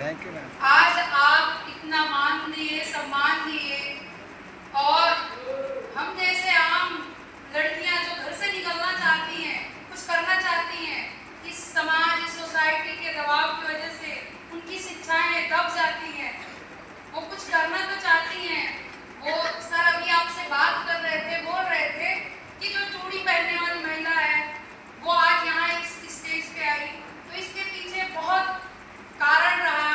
आज आप इतना मान दिए, सम्मान दिए, और हम जैसे आम लड़कियां जो घर से निकलना चाहती हैं, कुछ करना चाहती हैं, इस समाज, इस सोसाइटी के दबाव की वजह से उनकी शिक्षाएं दब जाती हैं। वो कुछ करना तो चाहती हैं। वो सर अभी आपसे बात कर रहे थे, बोल रहे थे कि जो चूड़ी पहनने वाली महिला है वो आज यहाँ इस स्टेज पे आई, तो इसके पीछे बहुत कारण रहा।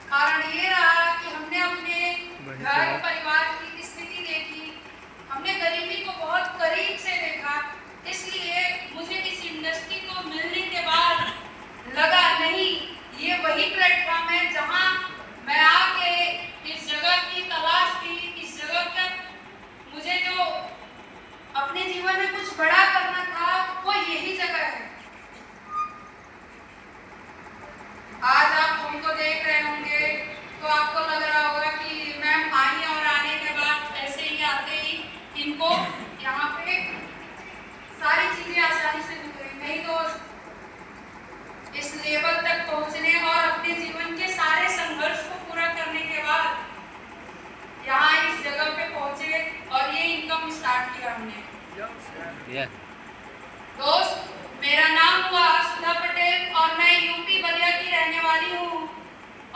कारण ये रहा कि हमने अपने घर परिवार की स्थिति देखी, हमने गरीबी को बहुत करीब से देखा। इसलिए मुझे इस इंडस्ट्री को मिलने के बाद लगा नहीं, ये वही प्लेटफॉर्म है जहां मैं आके इस जगह की तलाश की, इस जगह तक मुझे जो अपने जीवन में कुछ बड़ा करना था वो यही जगह है। आज आप हमको देख रहे होंगे तो आपको लग रहा होगा कि मैम आई और आने के बाद ऐसे ही आते ही इनको यहाँ पे सारी चीजें आसानी से मिल गई। नहीं तो इस लेवल तक पहुँचने और अपने जीवन के सारे संघर्ष को पूरा करने के बाद यहाँ इस जगह पे पहुँचे और ये इनकम स्टार्ट किया हमने। दोस्त, मेरा नाम हुआ सुधा पटेल और मैं यूपी बलिया की रहने वाली हूँ।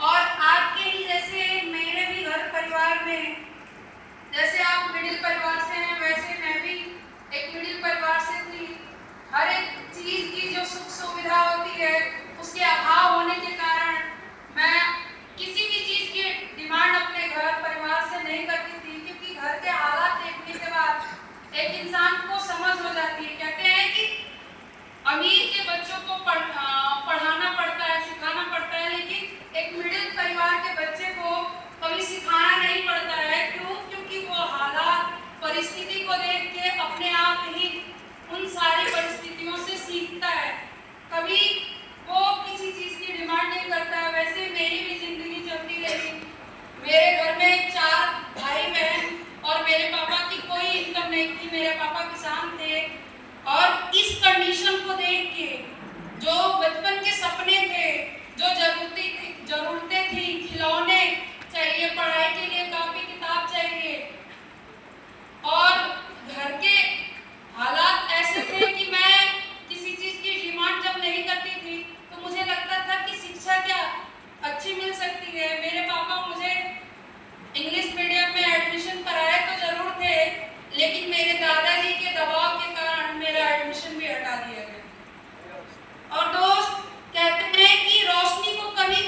और आपके ही जैसे मेरे भी घर परिवार में, जैसे आप मिडिल परिवार से हैं वैसे मैं भी एक मिडिल परिवार से थी। हर एक चीज की जो सुख सुविधा होती है उसके अभाव होने के कारण मैं किसी भी चीज की डिमांड अपने घर परिवार से नहीं करती थी, क्योंकि घर के हालात देखने के बाद एक इंसान को समझ हो जाती है। कहते हैं कि अमीर के बच्चों को पढ़ाना पड़ता है, सिखाना पड़ता है, लेकिन एक मिडिल परिवार के बच्चे को कभी सिखाना नहीं पड़ता है। क्यों? क्योंकि वो हालात परिस्थिति को देख के अपने आप ही उन सारी परिस्थितियों से सीखता है। कभी वो किसी चीज की डिमांड नहीं करता है। वैसे मेरी भी जिंदगी चलती रही। मेरे घर में 4 भाई बहन और मेरे पापा की कोई इनकम नहीं थी। मेरे पापा किसान थे और इस कंडीशन को देख के जो बचपन के सपने थे, जो जरूरतें थी, खिलौने चाहिए, पढ़ाई के लिए कॉपी किताब चाहिए, और घर के हालात ऐसे थे कि मैं किसी चीज की डिमांड जब नहीं करती थी तो मुझे लगता था कि शिक्षा क्या अच्छी मिल सकती है। मेरे पापा मुझे इंग्लिश मीडियम में एडमिशन कराए तो जरूर थे, लेकिन मेरे दादाजी के दबाव के कारण मेरा एडमिशन भी हटा दिया गया। और दोस्त, कहते हैं कि रोशनी को कभी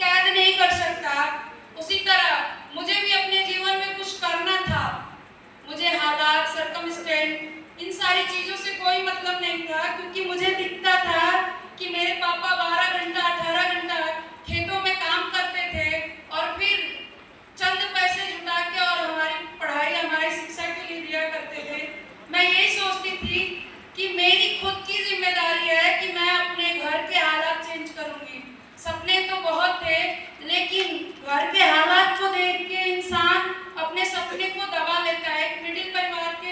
कैद नहीं कर सकता, उसी तरह मुझे भी अपने जीवन में कुछ करना था। मुझे हालात, सर्कमस्टेंस, इन सारी चीजों से कोई मतलब नहीं था, क्योंकि मुझे दिखता था कि मेरे पापा 12 घंटा 18 घंटा खेतों में काम करते थे और फिर चंद पैसे जुटा के और हमारी पढ़ाई, हमारी शिक्षा के लिए दिया करते थे। मैं यही सोचती थी कि मेरी खुद की जिम्मेदारी है कि मैं अपने घर के हालात चेंज करूंगी। सपने तो बहुत थे, लेकिन घर के हालात को देख के इंसान अपने सपने को दबा लेता है। एक मिडिल परिवार के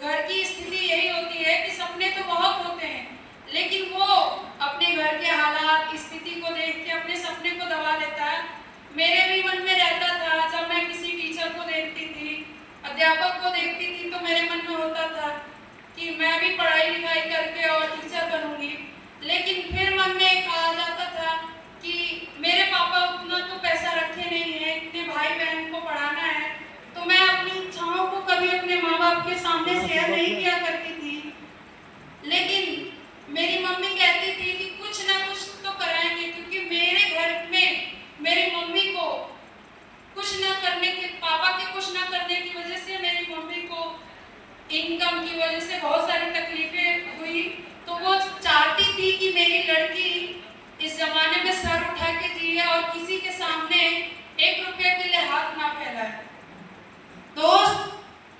घर की स्थिति यही होती है कि सपने तो बहुत होते हैं, लेकिन वो अपने घर के हालात, स्थिति को देख के अपने सपने को दबा लेता है। मेरे भी मन में रहता था, जब मैं किसी टीचर को देखती थी, अध्यापक को देखती थी, तो मेरे मन में होता था कि मैं भी पढ़ाई लिखाई करके और टीचर बनूंगी। लेकिन फिर मन में एक आ जाता था कि मेरे पापा उतना तो पैसा रखे नहीं है, इतने भाई बहन को पढ़ाना है, तो मैं अपनी इच्छाओं को कभी अपने माँ बाप के सामने शेयर नहीं किया करती थी। लेकिन मेरी मम्मी कहती थी कि कुछ ना कुछ तो कराएंगे, क्योंकि मेरे घर में मेरी मम्मी को कुछ ना करने के, पापा के कुछ ना करने की वजह से मेरी मम्मी को इनकम की वजह से बहुत सारी तकलीफें हुई। तो वो चाहती थी कि मेरी लड़की इस जमाने में सर उठा के जिए और किसी के सामने 1 रुपये के लिए हाथ ना फैलाए। दोस्त,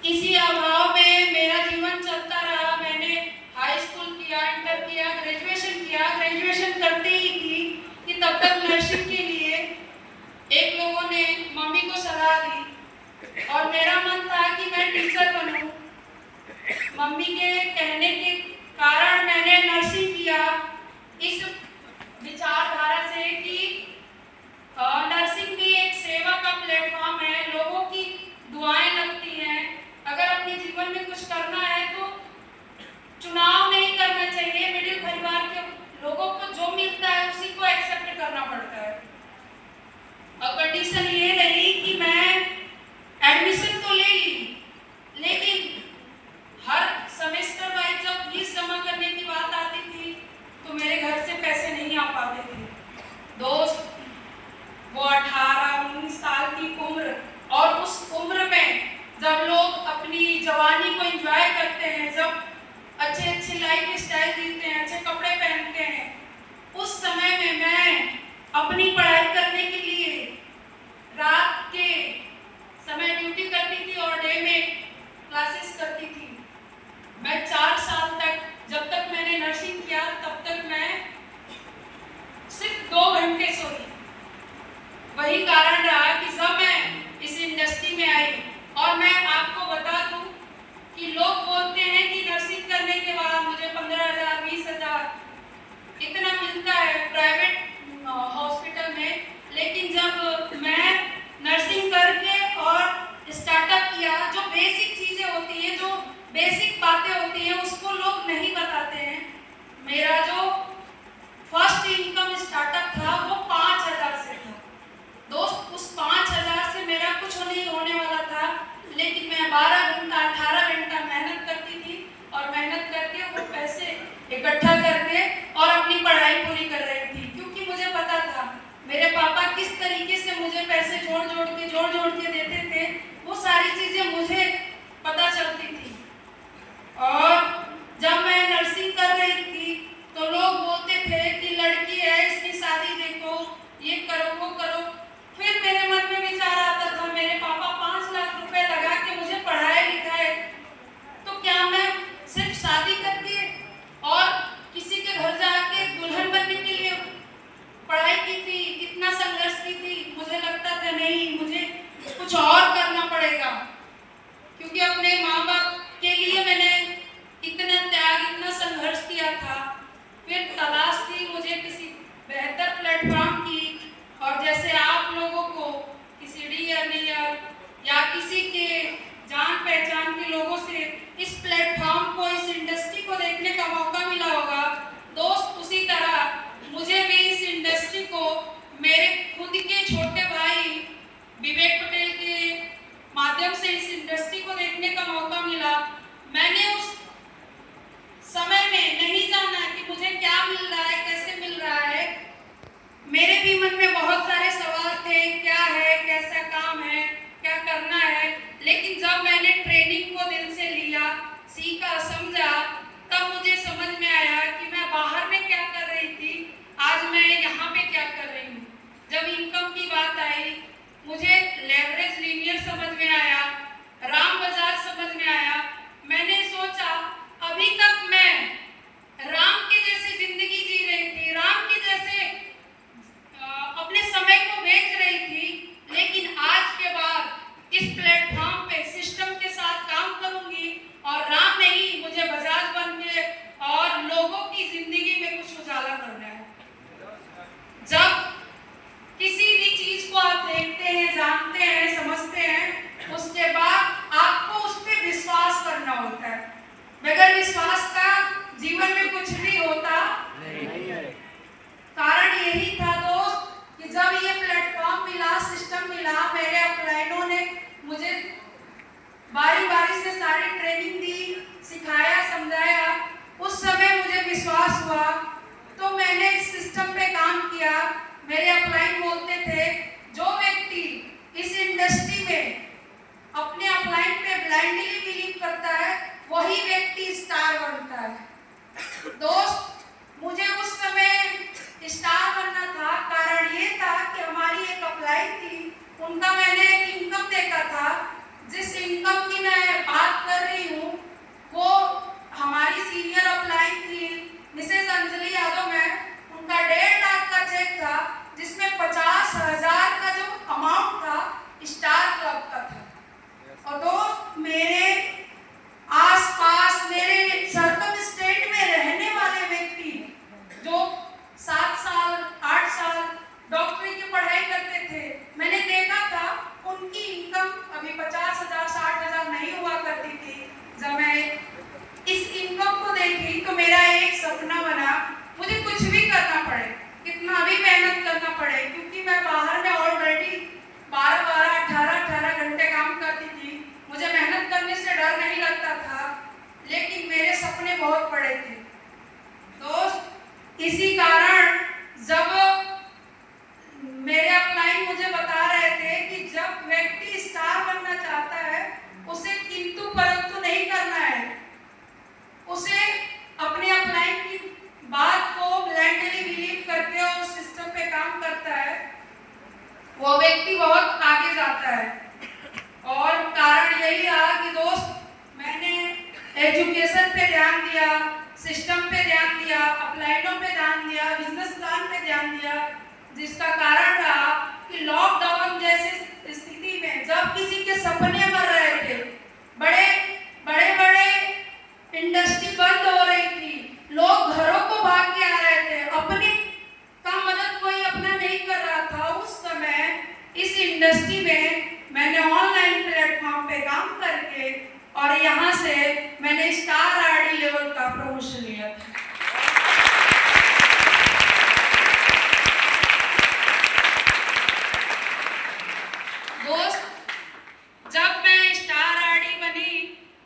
इसी अभाव में मेरा जीवन चलता रहा। मैंने हाई स्कूल किया, इंटर किया, ग्रेजुएशन किया। ग्रेजुएशन करते ही थी कि तब तक नर्सिंग के लिए एक लोगों ने मम्मी को सलाह दी और मेरा मन था कि मैं टीचर बनूं। मम्मी के कहने के कारण मैंने नर्सिंग किया, इस विचारधारा से कि वही कारण रहा कि जब मैं इस इंडस्ट्री में आई, और मैं आपको बता दूं कि लोग बोलते हैं कि नर्सिंग करने के बाद मुझे 15,000 20,000 इतना मिलता है प्राइवेट हॉस्पिटल में, लेकिन जब मैं नर्सिंग करके और स्टार्टअप किया, जो बेसिक चीजें होती हैं, जो बेसिक बातें होती हैं, उसको लोग नहीं बताते हैं। मेरा जो फर्स्ट इनकम स्टार्टअप था वो 5,000 से था। दोस्त, उस 5,000 से मेरा कुछ नहीं होने वाला था, लेकिन मैं 12 घंटा 18 घंटा मेहनत करती थी, और मेहनत करके वो पैसे इकट्ठा करके और अपनी पढ़ाई पूरी कर रही थी, क्योंकि मुझे पता था मेरे पापा किस तरीके से मुझे पैसे जोड़ जोड़ के देते थे। वो सारी चीजें मुझे पता चलती थी। और जब मैं नर्सिंग कर रही थी तो लोग बोलते थे कि लड़की है, इसकी शादी देखो, ये करो वो करो। फिर मेरे मन में विचार आता था, मेरे पापा 5 लाख रुपए लगा के मुझे पढ़ाए लिखाए, तो क्या मैं सिर्फ शादी करके और किसी के घर जाके दुल्हन बनने के लिए पढ़ाई की थी, इतना संघर्ष की थी? मुझे लगता था नहीं, मुझे कुछ और करना पड़ेगा, क्योंकि अपने माँ बाप के लिए मैंने इतना त्याग, इतना संघर्ष किया था। फिर तलाश थी मुझे किसी बेहतर प्लेटफॉर्म की, और जैसे आप लोगों को किसी डीएनईआर या किसी के जान पहचान के लोगों से इस प्लेटफॉर्म को, इस इंडस्ट्री को देखने का मौका मिला होगा। दोस्त, उसी तरह मुझे भी इस इंडस्ट्री को मेरे खुद के छोटे भाई विवेक पटेल के माध्यम से इस इंडस्ट्री को देखने का मौका मिला। मैंने उस समय में नहीं जाना कि मुझे क्या मिल रहा है, कैसे मिल रहा है। मेरे भी मन में बहुत सारे सवाल थे, क्या है, कैसा काम है, क्या करना है। लेकिन जब मैंने ट्रेनिंग को दिल से लिया, सीखा, समझा, तब मुझे समझ में आया कि मैं बाहर में क्या कर रही थी, आज मैं यहाँ पे क्या कर रही हूँ। जब इनकम की बात आई, मुझे लेवरेज लीनियर समझ में आया, राम बाजार समझ में आया। मैंने सोचा, अभी तक मैं राम के जैसे जिंदगी जी रही थी, राम के जैसे अपने समय को बेच रही थी, लेकिन आज के बाद इस प्लेटफॉर्म पे सिस्टम के साथ काम करूंगी, और राम नहीं, मुझे बजाज बन के और लोगों की जिंदगी में कुछ उजाला करना है। जब किसी भी चीज को आप देखते हैं, जानते हैं, समझते हैं, उसके बाद आपको उस पर विश्वास करना होता है। बगैर विश्वास का जीवन में कुछ भी होता नहीं है। कारण यही था दोस्त कि जब ये प्लेटफॉर्म मिला, सिस्टम मिला, मेरे अपलाइनों ने मुझे बारी बारी से सारी ट्रेनिंग दी, सिखाया, समझाया। उस समय मुझे विश्वास हुआ, तो मैंने इस सिस्टम पे काम किया। मेरे अपलाइन बोलते थे, जो व्यक्ति इस इंडस्ट्री में अपने अपलाइन पे ब्लाइंडली बिलीव करता है, वही व्यक्ति स्टार बनता है। दोस्त, मुझे उस समय स्टार बनना था। कारण ये था कि हमारी एक अपलाइन थी, उनका मैंने एक इनकम देखा था। जिस इनकम की मैं बात कर रही हूँ, वो हमारी सीनियर अपलाइन थी मिसेज अंजलि यादव मैम। उनका 1.5 लाख का चेक था, जिसमें 50,000 का जो अमाउंट था स्टार क्लब का था। और दोस्त, मेरे आसपास, मेरे सर्कम स्टेट में रहने वाले व्यक्ति जो 7 साल 8 साल डॉक्टरी की पढ़ाई करते थे, मैंने देखा था उनकी इनकम अभी 50,000 60,000 नहीं हुआ करती थी। जब मैं इस इनकम को देखी तो मेरा एक सपना बना, मुझे कुछ भी करना पड़े, कितना भी मेहनत करना पड़े, क्योंकि मैं बाहर में ऑलरेडी 12-12 18-18 घंटे काम करती थी। मुझे मेहनत करने से डर नहीं लगता था, लेकिन मेरे सपने बहुत बड़े थे। दोस्त, इसी कारण जब मेरे अपलाइन मुझे बता रहे थे कि जब व्यक्ति स्टार बनना चाहता है, उसे किंतु परंतु नहीं करना है, उसे अपने अपलाइन की बात को ब्लाइंडली बिलीव करके उस सिस्टम पे काम करता है, वो व्यक्ति बहुत आगे जाता है। और कारण यही रहा कि दोस्त, मैंने एजुकेशन पे ध्यान दिया, सिस्टम पे ध्यान दिया, अपलाइनों पे ध्यान दिया, बिजनेस प्लान पे ध्यान दिया, जिसका कारण रहा कि लॉकडाउन इंडस्ट्री में मैंने ऑनलाइन प्लेटफॉर्म पे काम करके और यहाँ से मैंने स्टार आरडी लेवल का प्रमोशन लिया था। दोस्त, जब मैं स्टार आरडी बनी,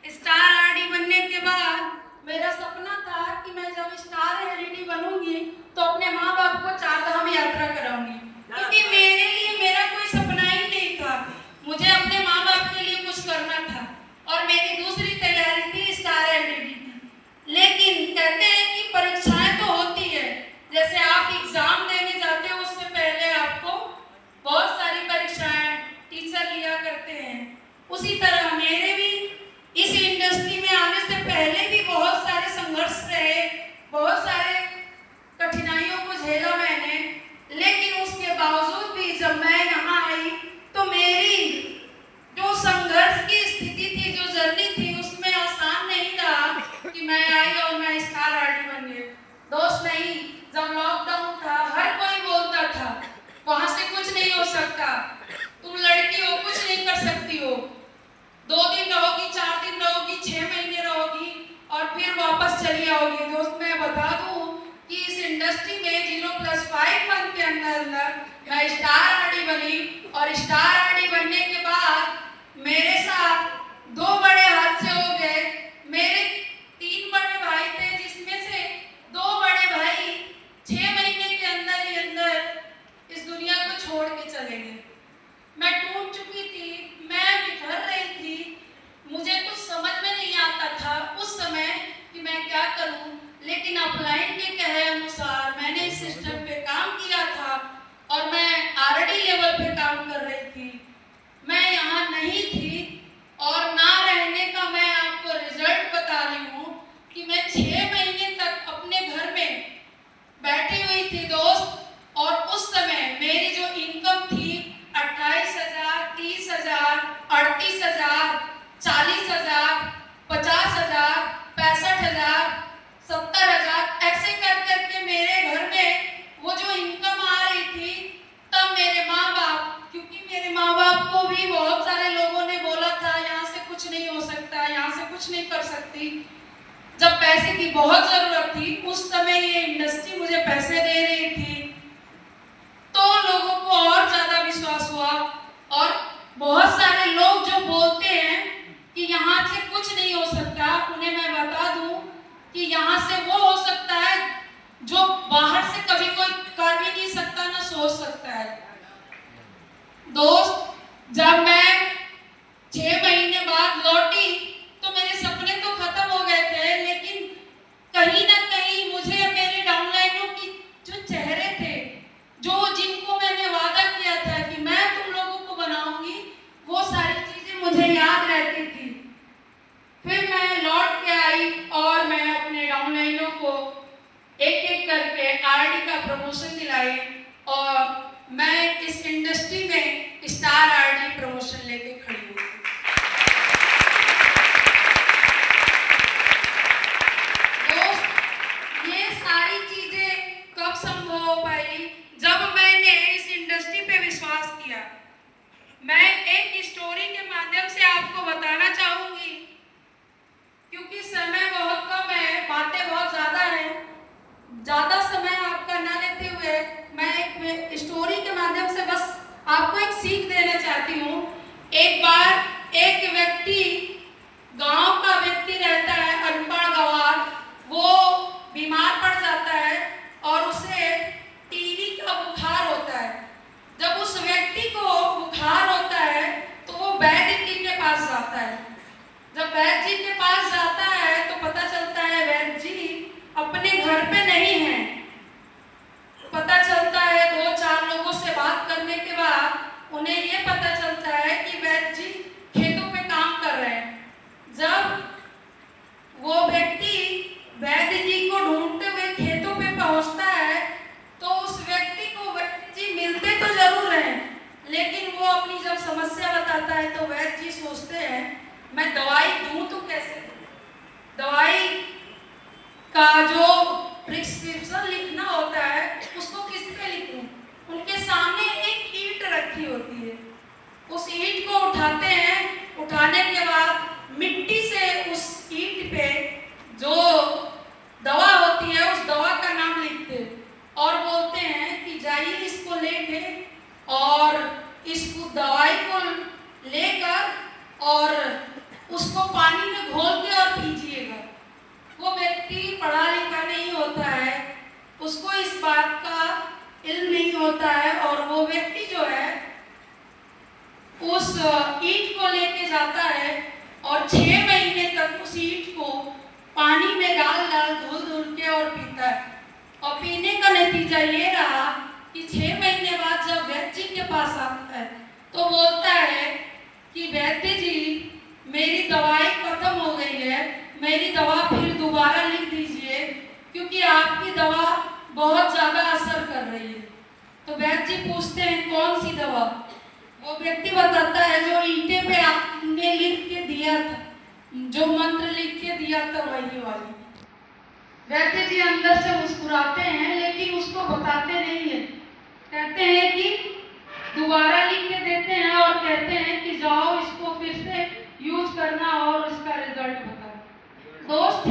स्टार आरडी बनने के बाद मेरा सपना था कि मैं जब स्टार एलईडी बनूंगी तो अपने माँ बाप को 4 धाम यात्रा कराऊंगी, क्योंकि मेरे लिए मेरा कोई सपना ही नहीं था। मुझे अपने माँ बाप के लिए कुछ करना था और मेरी दूसरी तैयारी थी स्टार एलईडी की। लेकिन कहते हैं कि परीक्षाएं तो होती है, जैसे आप एग्जाम देने जाते हो उससे पहले आपको बहुत सारी परीक्षाएं टीचर लिया करते हैं, उसी तरह मेरे भी इस इंडस्ट्री में आने से पहले भी बहुत सारे संघर्ष रहे, बहुत सारे कठिनाइयों को झेला मैंने। लेकिन उसके बावजूद भी जब मैं यहाँ आई तो मेरी जो संघर्ष की स्थिति थी, जो जर्नी थी, उसमें आसान नहीं था कि मैं आई और मैं स्टार आरडी बन गई। दोस्त नहीं, जब लॉकडाउन था हर कोई बोलता था वहां से कुछ नहीं हो सकता, तुम लड़की हो, कुछ नहीं कर सकती हो, 2 दिन रहोगी, 4 दिन रहोगी, 6 महीने रहोगी और फिर वापस चली आओगी। दोस्त, मैं बता दूं कि इस इंडस्ट्री में 0+5 मंथ के अंदर मैं स्टार आरडी बनी और स्टार आरडी बनने के बाद मेरे साथ 2 बड़े हादसे हो गए। मेरे 3 बड़े भाई थे, जिसमें से 2 बड़े भाई 6 महीने के अंदर ही अंदर इस दुनिया को छोड़ के चले गए। मैं टूट चुकी थी, मैं बिखर रही थी, मुझे कुछ समझ में नहीं आता था उस समय कि मैं क्या करूं। लेकिन अपलाइन के कहे अनुसार मैंने इस सिस्टम पे काम किया था और मैं आरडी लेवल पे काम कर रही थी। मैं यहाँ नहीं थी और ना रहने का मैं आपको रिजल्ट बता रही हूँ कि मैं 6 महीने तक अपने घर में बैठी हुई थी दोस्त। और उस समय मेरी जो इनकम थी 28,000, 30,000, 38,000, 40,000, 50,000, 65,000, 70,000, ऐसे कर करके मेरे घर में वो जो इनकम आ रही थी। तब मेरे माँ बाप, क्योंकि मेरे माँ बाप को भी बहुत सारे लोगों ने बोला था यहाँ से कुछ नहीं हो सकता, यहाँ से कुछ नहीं कर सकती, जब पैसे की बहुत जरूरत थी उस समय ये इंडस्ट्री मुझे पैसे दे रही थी, तो लोगों को और ज्यादा विश्वास हुआ। और बहुत सारे लोग जो बोलते हैं कि यहाँ से कुछ नहीं हो सकता, उन्हें मैं बता दूं कि यहाँ से वो हो सकता है जो बाहर से कभी कोई कर भी नहीं सकता, ना सोच सकता है। दोस्त, जब मैं 6 महीने बाद लौटी तो मेरे सपने तो खत्म हो गए थे, लेकिन कहीं ना कहीं मुझे मेरे डाउनलाइनों की जो चेहरे थे, जो जिनको मैंने वादा किया था कि मैं तुम लोगों को बनाऊंगी, वो सारी चीजें मुझे याद रहती थी। फिर मैं लौट के आई और मैं अपने डाउनलाइनों को एक एक करके आरडी का प्रमोशन दिलाई और मैं इस इंडस्ट्री में स्टार आरडी प्रमोशन लेके खड़ी हूँ। दोस्त, ये सारी चीजें कब संभव हो पाई? जब मैंने इस इंडस्ट्री पे विश्वास किया। मैं एक स्टोरी के माध्यम से आपको बताना चाहूंगी, क्योंकि समय बहुत कम है, बातें बहुत ज्यादा हैं। ज्यादा समय आपका ना लेते हुए मैं एक स्टोरी के माध्यम से बस आपको एक सीख देना चाहती हूँ। एक बार एक व्यक्ति, गांव का व्यक्ति रहता है, अनपढ़ गंवार, वो बीमार पड़ जाता है और उसे टीबी का बुखार होता है। जब उस व्यक्ति को बुखार होता है तो वो वैद्य जी के पास जाता है। जब वैद्य जी के पास जाता है तो पता चलता है वैद्य जी अपने घर पे नहीं है। पता चलता है 2-4 लोगों से बात करने के बाद उन्हें ये पता चलता है कि वैद्य जी खेतों पे काम कर रहे हैं। जब वो व्यक्ति वैद्य जी को ढूंढते हुए खेतों पे पहुंचता है तो उस व्यक्ति को वैद्य जी मिलते तो जरूर हैं, लेकिन वो अपनी जब समस्या बताता है तो वैद्य जी सोचते हैं मैं दवाई दूं तो कैसे? दवाई का जो प्रिस्क्रिप्शन लिखना होता है उसको किस पे लिखूं? उनके सामने एक ईंट रखी होती है ईंट को उठाते हैं। उठाने के बाद मिट्टी से उस ईंट पे जो दवा होती है उस दवा का नाम लिखते हैं और बोलते हैं कि जाइए इसको लेके और इसको दवाई को लेकर और उसको पानी में घोल के और पीजिएगा। वो व्यक्ति पढ़ा लिखा नहीं होता है, उसको इस बात का इल्म नहीं होता है और वो व्यक्ति जो है उस ईंट को लेके जाता है और 6 महीने तक उस ईंट को पानी में डाल धुल के और पीता है। और पीने का नतीजा ये रहा कि 6 महीने बाद जब वैद्य जी के पास आता है तो बोलता है कि वैद्य जी मेरी दवाई खत्म हो गई है, मेरी दवा फिर दोबारा लिख दीजिए क्योंकि आपकी दवा बहुत ज़्यादा असर कर रही है। तो वैद्य जी पूछते हैं कौन सी दवा? वो व्यक्ति बताता है जो ईंटे पे आपने लिख के दिया था, जो मंत्र लिख के दिया था वही वाली। वैद्य जी अंदर से मुस्कुराते हैं लेकिन उसको बताते नहीं है। कहते हैं कि दोबारा लिख के देते हैं और कहते हैं कि जाओ इसको फिर से यूज करना और उसका रिजल्ट बताओ। दोस्त